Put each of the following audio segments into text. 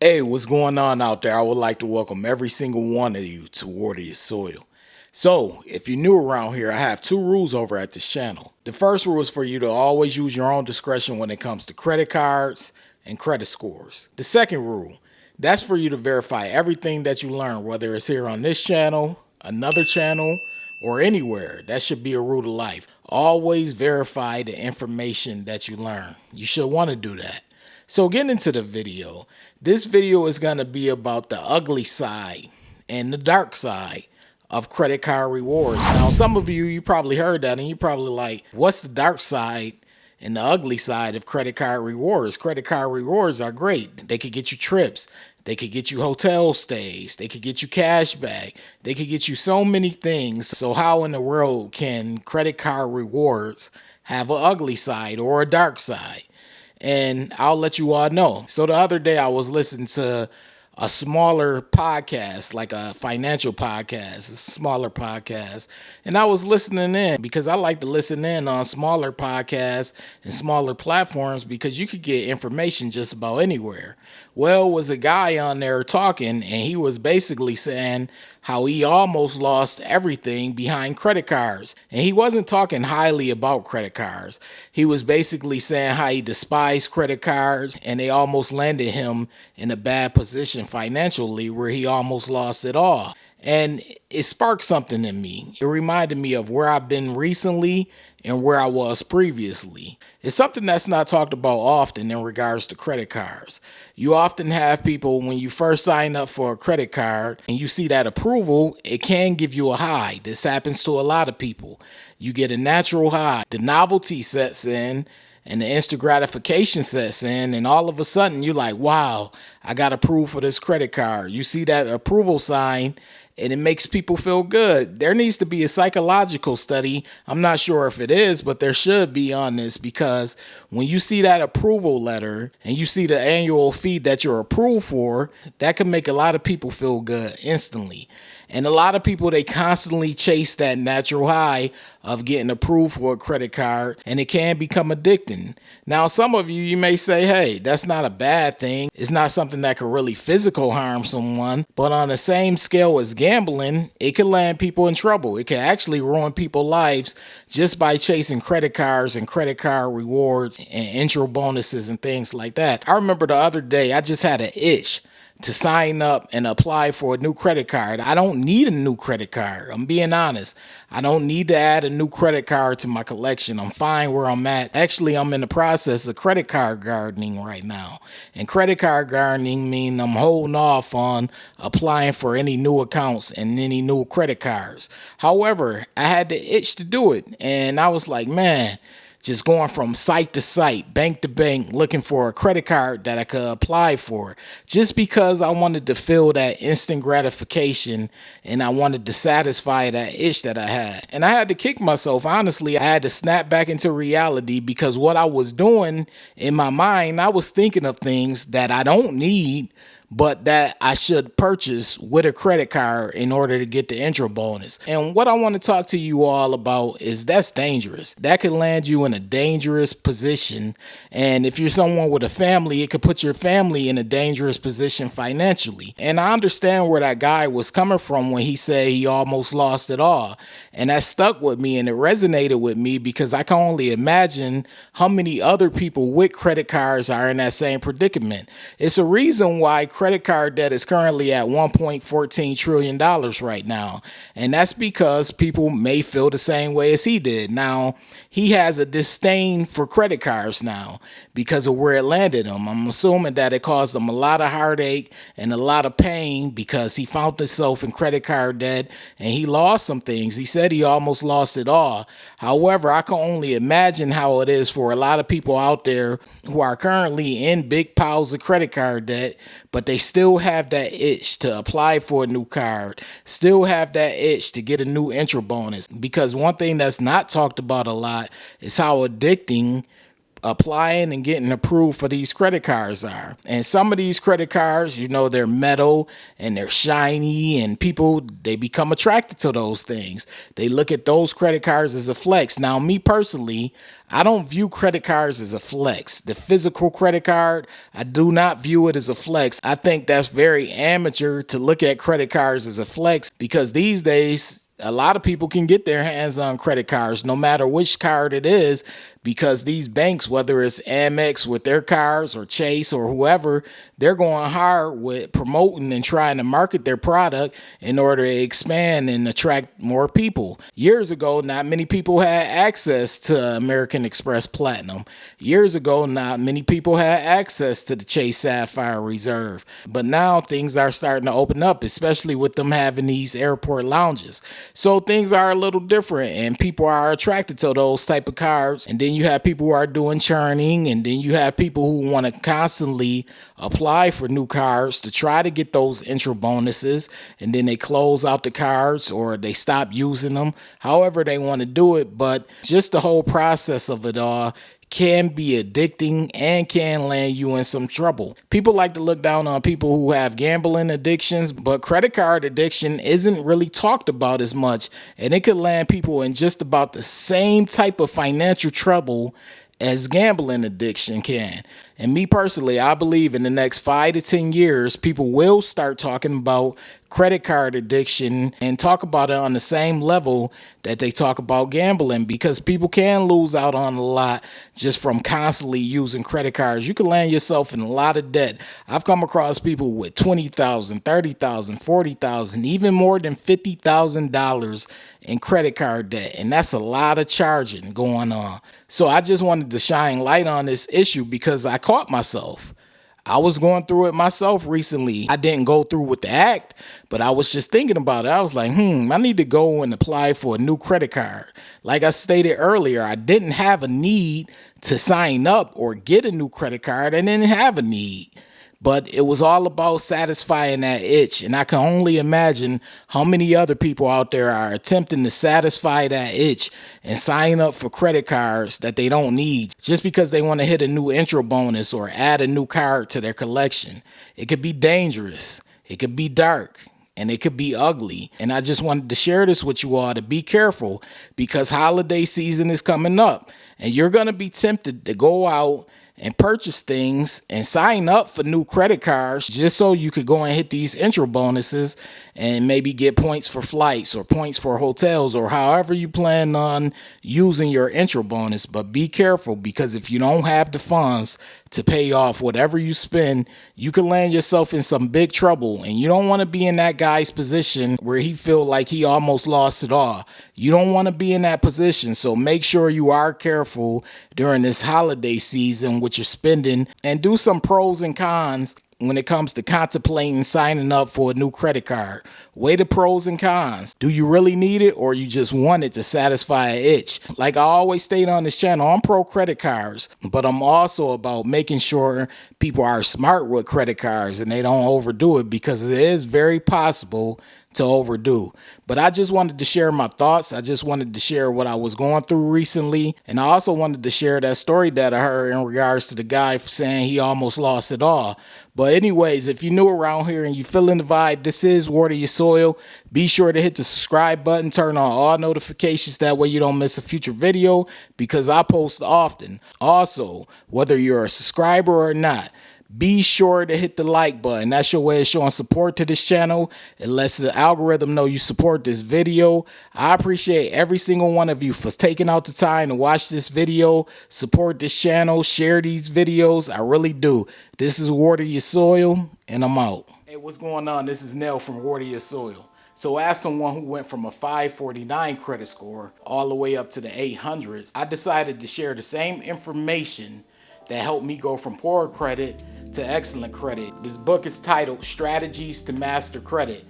Hey, what's going on out there? I would like to welcome every single one of you to Warrior Soil. So, if you're new around here, I have two rules over at this channel. The first rule is for you to always use your own discretion when it comes to credit cards and credit scores. The second rule, that's for you to verify everything that you learn, whether it's here on this channel, another channel, or anywhere. That should be a rule of life. Always verify the information that you learn. You should want to do that. So getting into the video, this video is going to be about the ugly side and the dark side of credit card rewards. Now, some of you probably heard that and you probably like, what's the dark side and the ugly side of credit card rewards? Credit card rewards are great. They could get you trips. They could get you hotel stays. They could get you cash back. They could get you so many things. So how in the world can credit card rewards have an ugly side or a dark side? And I'll let you all know. So the other day I was listening to a smaller podcast, like a financial podcast, a smaller podcast. And I was listening in because I like to listen in on smaller podcasts and smaller platforms because you could get information just about anywhere. Well, was a guy on there talking and he was basically saying how he almost lost everything behind credit cards. And he wasn't talking highly about credit cards. He was basically saying how he despised credit cards and they almost landed him in a bad position financially where he almost lost it all. And it sparked something in me. It reminded me of where I've been recently and where I was previously. It's something that's not talked about often in regards to credit cards. You often have people, when you first sign up for a credit card and you see that approval, it can give you a high. This happens to a lot of people. You get a natural high. The novelty sets in and the instant gratification sets in, and all of a sudden you're like, wow, I got approved for this credit card. You see that approval sign and it makes people feel good. There needs to be a psychological study. I'm not sure if it is, but there should be on this, because when you see that approval letter and you see the annual fee that you're approved for, that can make a lot of people feel good instantly. And a lot of people, they constantly chase that natural high of getting approved for a credit card, and it can become addicting. Now, some of you may say, hey, that's not a bad thing. It's not something that could really physical harm someone. But on the same scale as gambling, it can land people in trouble. It can actually ruin people's lives just by chasing credit cards and credit card rewards and intro bonuses and things like that. I remember the other day, I just had an itch to sign up and apply for a new credit card. I don't need a new credit card. I'm being honest. I don't need to add a new credit card to my collection. I'm fine where I'm at. Actually, I'm in the process of credit card gardening right now. And credit card gardening means I'm holding off on applying for any new accounts and any new credit cards. However, I had the itch to do it. And I was like, man, just going from site to site, bank to bank, looking for a credit card that I could apply for, just because I wanted to feel that instant gratification and I wanted to satisfy that itch that I had. And I had to kick myself. Honestly, I had to snap back into reality, because what I was doing in my mind, I was thinking of things that I don't need, but that I should purchase with a credit card in order to get the intro bonus. And what I want to talk to you all about is that's dangerous. That could land you in a dangerous position. And if you're someone with a family, it could put your family in a dangerous position financially. And I understand where that guy was coming from when he said he almost lost it all. And that stuck with me and it resonated with me, because I can only imagine how many other people with credit cards are in that same predicament. It's a reason why credit card debt is currently at $1.14 trillion right now. And that's because people may feel the same way as he did. Now, he has a disdain for credit cards now because of where it landed him. I'm assuming that it caused him a lot of heartache and a lot of pain, because he found himself in credit card debt and he lost some things. He said he almost lost it all. However, I can only imagine how it is for a lot of people out there who are currently in big piles of credit card debt, but they still have that itch to apply for a new card, still have that itch to get a new intro bonus. Because one thing that's not talked about a lot is how addicting applying and getting approved for these credit cards are. And some of these credit cards, they're metal and they're shiny, and people, they become attracted to those things. They look at those credit cards as a flex. Now, me personally, I don't view credit cards as a flex. The physical credit card, I do not view it as a flex. I think that's very amateur to look at credit cards as a flex, because these days, a lot of people can get their hands on credit cards, no matter which card it is, because these banks, whether it's Amex with their cards or Chase or whoever, they're going hard with promoting and trying to market their product in order to expand and attract more people. Years ago, not many people had access to American Express Platinum. Years ago, not many people had access to the Chase Sapphire Reserve. But now things are starting to open up, especially with them having these airport lounges. So things are a little different, and people are attracted to those type of cards. And then you have people who are doing churning, and then you have people who want to constantly apply for new cards to try to get those intro bonuses, and then they close out the cards or they stop using them, however they want to do it. But just the whole process of it all can be addicting and can land you in some trouble. People like to look down on people who have gambling addictions, but credit card addiction isn't really talked about as much, and it could land people in just about the same type of financial trouble as gambling addiction can. And me personally, I believe in the next 5 to 10 years, people will start talking about credit card addiction and talk about it on the same level that they talk about gambling, because people can lose out on a lot just from constantly using credit cards. You can land yourself in a lot of debt. I've come across people with $20,000, $30,000, $40,000, even more than $50,000 in credit card debt. And that's a lot of charging going on. So I just wanted to shine light on this issue because I caught myself. I was going through it myself recently. I didn't go through with the act, but I was just thinking about it. I was like, I need to go and apply for a new credit card. Like I stated earlier, I didn't have a need to sign up or get a new credit card. I didn't have a need. But it was all about satisfying that itch. And I can only imagine how many other people out there are attempting to satisfy that itch and sign up for credit cards that they don't need just because they want to hit a new intro bonus or add a new card to their collection. It could be dangerous. It could be dark. And it could be ugly. And I just wanted to share this with you all to be careful, because holiday season is coming up and you're going to be tempted to go out and purchase things and sign up for new credit cards just so you could go and hit these intro bonuses and maybe get points for flights or points for hotels or however you plan on using your intro bonus. But be careful, because if you don't have the funds to pay off whatever you spend, you can land yourself in some big trouble. And you don't want to be in that guy's position where he feel like he almost lost it all. You don't want to be in that position. So make sure you are careful during this holiday season with your spending, and do some pros and cons when it comes to contemplating signing up for a new credit card. Weigh the pros and cons. Do you really need it, or you just want it to satisfy an itch? Like I always state on this channel, I'm pro credit cards, but I'm also about making sure people are smart with credit cards and they don't overdo it, because it is very possible to overdo. But I just wanted to share my thoughts. I just wanted to share what I was going through recently. And I also wanted to share that story that I heard in regards to the guy saying he almost lost it all. But anyways, if you're new around here and you feeling the vibe, this is Water Your Soil. Be sure to hit the subscribe button, turn on all notifications. That way you don't miss a future video, because I post often. Also, whether you're a subscriber or not, be sure to hit the like button. That's your way of showing support to this channel. It lets the algorithm know you support this video. I appreciate every single one of you for taking out the time to watch this video, support this channel, share these videos. I really do. This is Water Your Soil, and I'm out. Hey, what's going on? This is Nell from Water Your Soil. So as someone who went from a 549 credit score all the way up to the 800s, I decided to share the same information that helped me go from poor credit to excellent credit. This book is titled Strategies to Master Credit.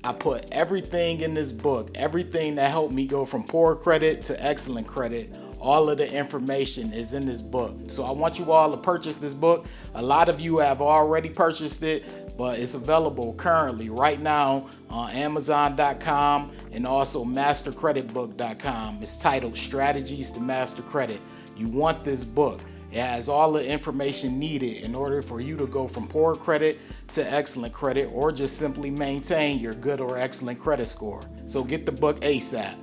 I put everything in this book, everything that helped me go from poor credit to excellent credit. All of the information is in this book. So I want you all to purchase this book. A lot of you have already purchased it, but it's available currently right now on Amazon.com and also MasterCreditBook.com. It's titled Strategies to Master Credit. You want this book. It has all the information needed in order for you to go from poor credit to excellent credit, or just simply maintain your good or excellent credit score. So get the book ASAP.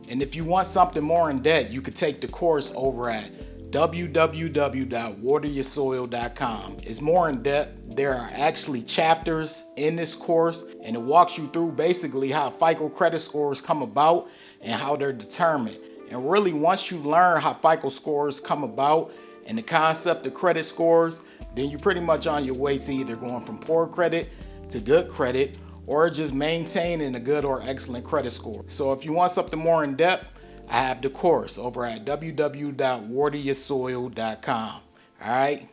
And if you want something more in depth, you could take the course over at www.wateryoursoil.com. It's more in depth. There are actually chapters in this course, and it walks you through basically how FICO credit scores come about and how they're determined. And really, once you learn how FICO scores come about and the concept of credit scores, then you're pretty much on your way to either going from poor credit to good credit, or just maintaining a good or excellent credit score. So if you want something more in depth, I have the course over at www.wateryoursoil.com. All right.